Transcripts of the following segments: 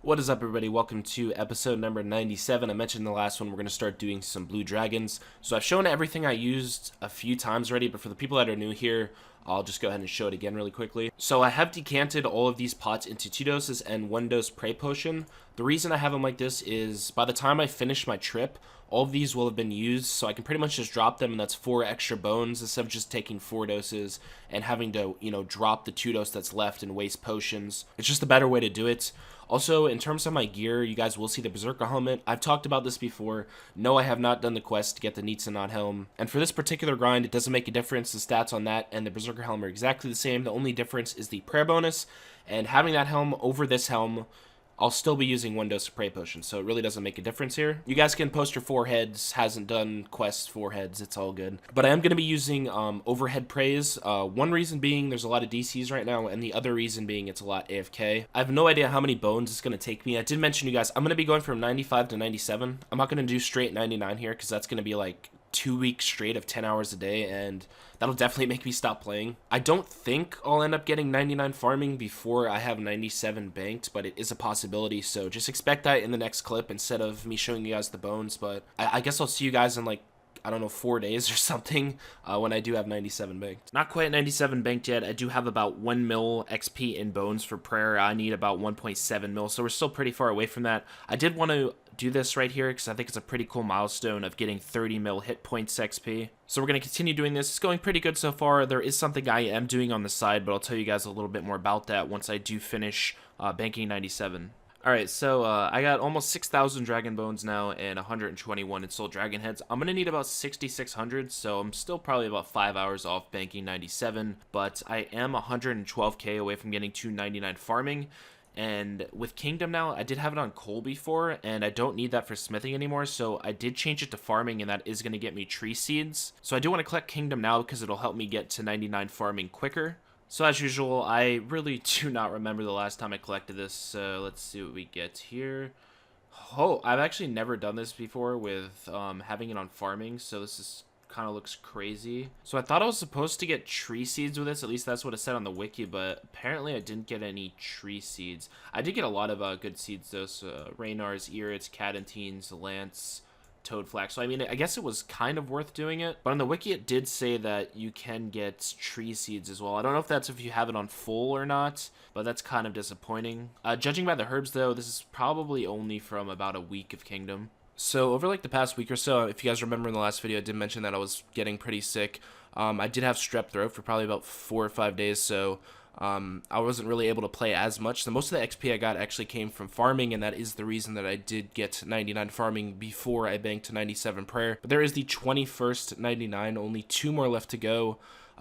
What is up, everybody? Welcome to episode number 97. I mentioned in the last one we're going to start doing some blue dragons. So I've shown everything I used a few times already, but for the people that are new here, I'll just go ahead and show it again really quickly. So I have decanted all of these pots into 2 doses and 1 dose prey potion. The reason I have them like this is by the time I finish my trip, all of these will have been used, so I can pretty much just drop them, and that's 4 extra bones instead of just taking 4 doses and having to, drop the 2 dose that's left and waste potions. It's just a better way to do it. Also, in terms of my gear, you guys will see the Berserker helmet. I've talked about this before. No, I have not done the quest to get the Nitsanot helm. And for this particular grind, it doesn't make a difference. The stats on that and the Berserker helm are exactly the same. The only difference is the prayer bonus. And having that helm over this helm, I'll still be using 1 dose of prey potion, so it really doesn't make a difference here. You guys can post your 4 heads. Hasn't done quests 4 heads. It's all good. But I am going to be using overhead praise. One reason being there's a lot of DCs right now, and the other reason being it's a lot AFK. I have no idea how many bones it's going to take me. I did mention you guys, I'm going to be going from 95 to 97. I'm not going to do straight 99 here because that's going to be like 2 weeks straight of 10 hours a day, and that'll definitely make me stop playing. I don't think I'll end up getting 99 farming before I have 97 banked, but it is a possibility, so just expect that in the next clip instead of me showing you guys the bones. But I guess I'll see you guys in like, I don't know, 4 days or something when I do have 97 banked. Not quite 97 banked yet. I do have about 1 mil XP in bones for prayer. I need about 1.7 mil, so we're still pretty far away from that. I did want to do this right here because I think it's a pretty cool milestone of getting 30 mil hit points XP. So we're going to continue doing this. It's going pretty good so far. There is something I am doing on the side, but I'll tell you guys a little bit more about that once I do finish banking 97. Alright, so I got almost 6,000 dragon bones now and 121 in soul dragon heads. I'm going to need about 6,600, so I'm still probably about 5 hours off banking 97, but I am 112k away from getting 299 farming. And with Kingdom now, I did have it on coal before, and I don't need that for smithing anymore, so I did change it to farming, and that is going to get me tree seeds. So I do want to collect Kingdom now because it'll help me get to 99 farming quicker. So as usual, I really do not remember the last time I collected this, so let's see what we get here. Oh, I've actually never done this before with having it on farming, so this is kind of looks crazy. So I thought I was supposed to get tree seeds with this, at least that's what it said on the wiki, but apparently I didn't get any tree seeds. I did get a lot of good seeds though, so Raynar's, Irits, Cadentines, Lance, Toadflax. So I mean, I guess it was kind of worth doing it, but on the wiki it did say that you can get tree seeds as well. I don't know if that's if you have it on full or not, but that's kind of disappointing. Judging by the herbs though, this is probably only from about a week of Kingdom. So over like the past week or so, if you guys remember in the last video, I did mention that I was getting pretty sick. I did have strep throat for probably about 4 or 5 days, so I wasn't really able to play as much. So most of the XP I got actually came from farming, and that is the reason that I did get 99 farming before I banked to 97 prayer. But there is the 21st 99, only 2 more left to go.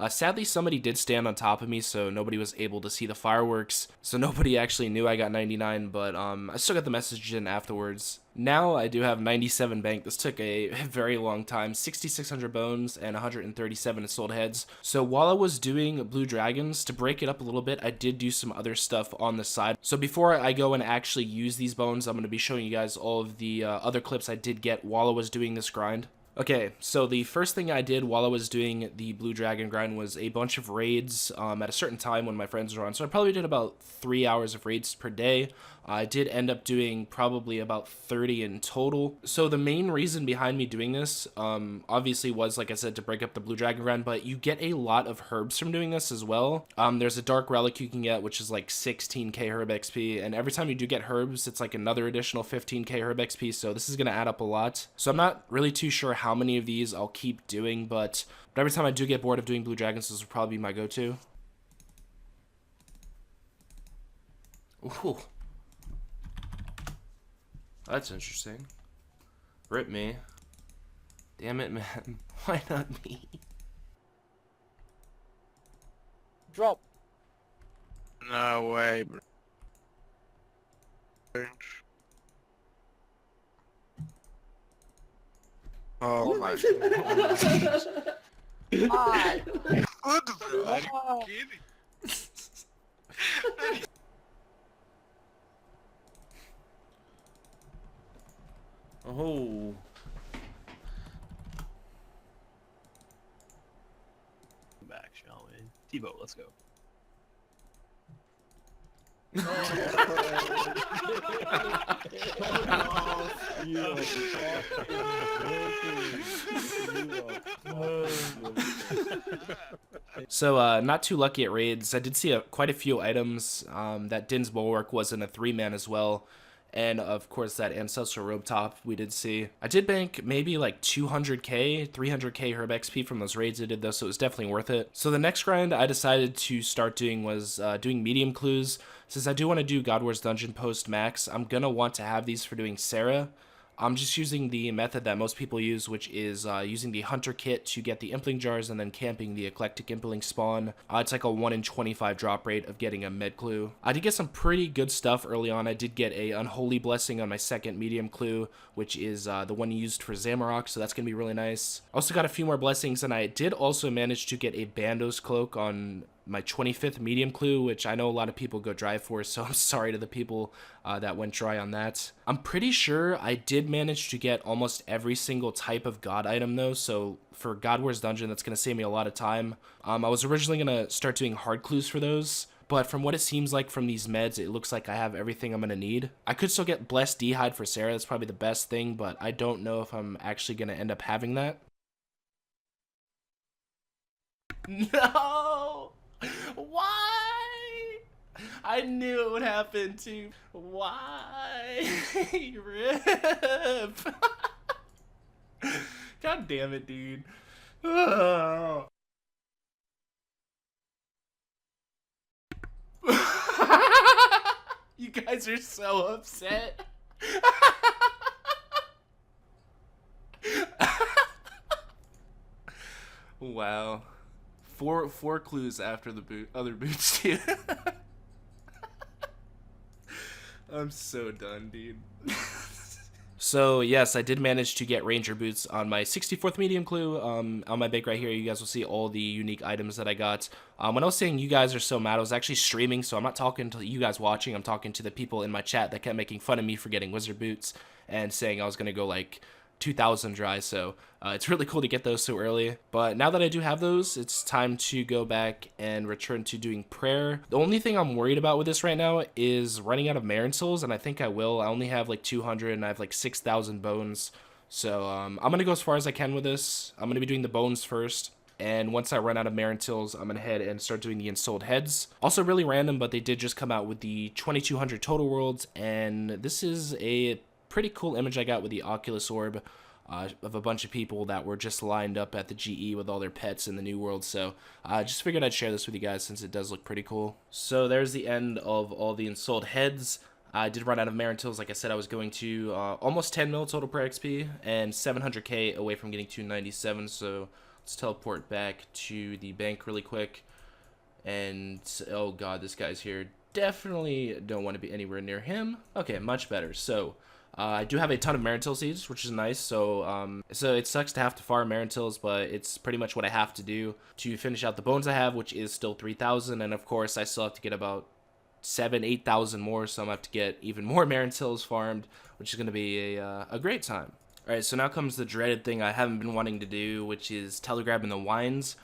Sadly, somebody did stand on top of me, so nobody was able to see the fireworks. So nobody actually knew I got 99, but I still got the message in afterwards. Now I do have 97 banked. This took a very long time, 6,600 bones and 137 sold heads. So while I was doing blue dragons, to break it up a little bit, I did do some other stuff on the side. So before I go and actually use these bones, I'm going to be showing you guys all of the other clips I did get while I was doing this grind. Okay, so the first thing I did while I was doing the Blue Dragon grind was a bunch of raids at a certain time when my friends were on. So I probably did about 3 hours of raids per day. I did end up doing probably about 30 in total. So the main reason behind me doing this, obviously was, like I said, to break up the Blue Dragon grind, but you get a lot of herbs from doing this as well. There's a Dark Relic you can get, which is like 16k herb XP, and every time you do get herbs, it's like another additional 15k herb XP, so this is going to add up a lot. So I'm not really too sure how many of these I'll keep doing, but every time I do get bored of doing Blue Dragons, this will probably be my go-to. Ooh. That's interesting. Rip me. Damn it, man. Why not me? Drop. No way, bro. Oh my god. Ah. What the bro? Are you kidding? Oh. Back, shall we? Tebow, let's go. You are So, not too lucky at raids. I did see quite a few items. That Din's Bulwark was in a 3-man as well. And, of course, that Ancestral Robe Top we did see. I did bank maybe like 200k, 300k Herb XP from those raids I did, though, so it was definitely worth it. So the next grind I decided to start doing was doing medium clues. Since I do want to do God Wars Dungeon post max, I'm going to want to have these for doing Sarah. I'm just using the method that most people use, which is using the Hunter Kit to get the Impling Jars and then camping the Eclectic Impling spawn. It's like a 1 in 25 drop rate of getting a med clue. I did get some pretty good stuff early on. I did get a Unholy Blessing on my second medium clue, which is the one used for Zamorak, so that's going to be really nice. Also got a few more blessings, and I did also manage to get a Bandos Cloak on my 25th medium clue, which I know a lot of people go dry for, so I'm sorry to the people that went dry on that. I'm pretty sure I did manage to get almost every single type of god item though, so for God Wars Dungeon, that's going to save me a lot of time. I was originally going to start doing hard clues for those, but from what it seems like from these meds, it looks like I have everything I'm going to need. I could still get Blessed D'hide for Sarah, that's probably the best thing, but I don't know if I'm actually going to end up having that. No! Why? I knew it would happen too. Why? Rip. God damn it, dude. Oh. You guys are so upset. Wow. Four clues after the other boots too. I'm so done, dude. So yes, I did manage to get Ranger boots on my 64th medium clue. On my bank right here, you guys will see all the unique items that I got. When I was saying you guys are so mad, I was actually streaming, so I'm not talking to you guys watching. I'm talking to the people in my chat that kept making fun of me for getting wizard boots and saying I was gonna go like 2,000 dry, so it's really cool to get those so early. But now that I do have those, it's time to go back and return to doing prayer. The only thing I'm worried about with this right now is running out of Marin Souls, and I think I will. I only have like 200 and I have like 6,000 bones, so I'm gonna go as far as I can with this. I'm gonna be doing the bones first, and once I run out of Marin Souls, I'm gonna head and start doing the Ensouled Heads. Also really random, but they did just come out with the 2200 total worlds, and this is a pretty cool image I got with the Oculus Orb of a bunch of people that were just lined up at the GE with all their pets in the new world. So I just figured I'd share this with you guys since it does look pretty cool. So there's the end of all the Ensouled Heads. I did run out of Marintills. Like I said, I was going to almost 10 mil total per XP and 700k away from getting 297. So let's teleport back to the bank really quick. And oh god, this guy's here. Definitely don't want to be anywhere near him. Okay, much better. So I do have a ton of Marintil seeds, which is nice, so it sucks to have to farm Marintils, but it's pretty much what I have to do to finish out the bones I have, which is still 3,000, and of course I still have to get about 8,000 more, so I'm going to have to get even more Marintils farmed, which is going to be a great time. Alright, so now comes the dreaded thing I haven't been wanting to do, which is telegrabbing the wines.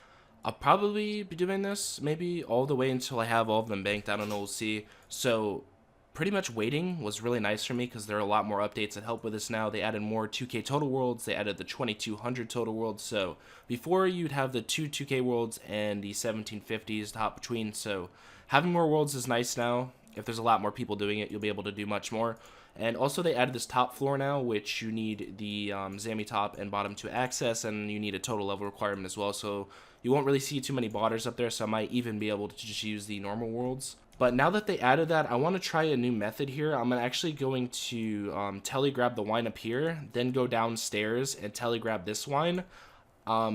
I'll probably be doing this maybe all the way until I have all of them banked, I don't know, we'll see. So pretty much waiting was really nice for me because there are a lot more updates that help with this now. They added more 2K total worlds. They added the 2200 total worlds. So before you'd have the 2K worlds and the 1750s to hop between. So having more worlds is nice now. If there's a lot more people doing it, you'll be able to do much more. And also they added this top floor now, which you need the Zami top and bottom to access, and you need a total level requirement as well. So you won't really see too many botters up there, so I might even be able to just use the normal worlds. But now that they added that, I want to try a new method here. I'm actually going to telegrab the wine up here, then go downstairs and telegrab this wine.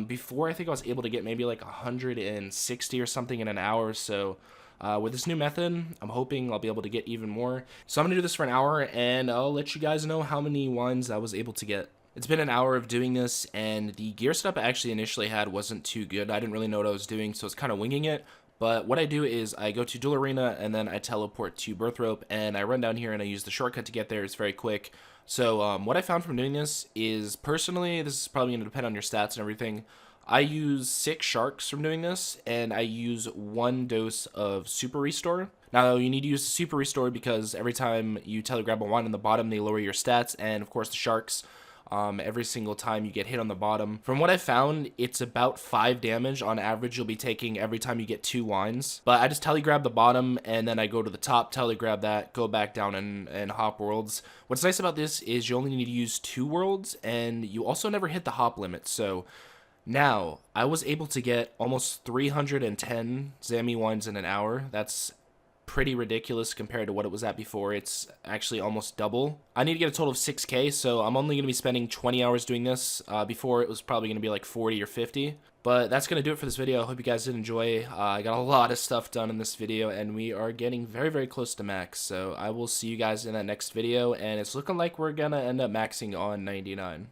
Before, I think I was able to get maybe like 160 or something in an hour. So with this new method, I'm hoping I'll be able to get even more. So I'm going to do this for an hour, and I'll let you guys know how many wines I was able to get. It's been an hour of doing this, and the gear setup I actually initially had wasn't too good. I didn't really know what I was doing, so I was kind of winging it. But what I do is I go to Duel Arena, and then I teleport to Birth Rope, and I run down here, and I use the shortcut to get there. It's very quick. So what I found from doing this is, personally, this is probably going to depend on your stats and everything, I use 6 sharks from doing this, and I use 1 dose of Super Restore. Now, you need to use the Super Restore because every time you telegrab a wine on the bottom, they lower your stats, and of course the sharks, every single time you get hit on the bottom. From what I found, it's about 5 damage on average you'll be taking every time you get 2 wines. But I just telegrab the bottom, and then I go to the top, telegrab that, go back down and hop worlds. What's nice about this is you only need to use 2 worlds, and you also never hit the hop limit, so... Now, I was able to get almost 310 Zammy wines in an hour. That's pretty ridiculous compared to what it was at before. It's actually almost double. I need to get a total of 6k, so I'm only going to be spending 20 hours doing this. Before, it was probably going to be like 40 or 50. But that's going to do it for this video. I hope you guys did enjoy. I got a lot of stuff done in this video, and we are getting very, very close to max. So I will see you guys in that next video, and it's looking like we're going to end up maxing on 99.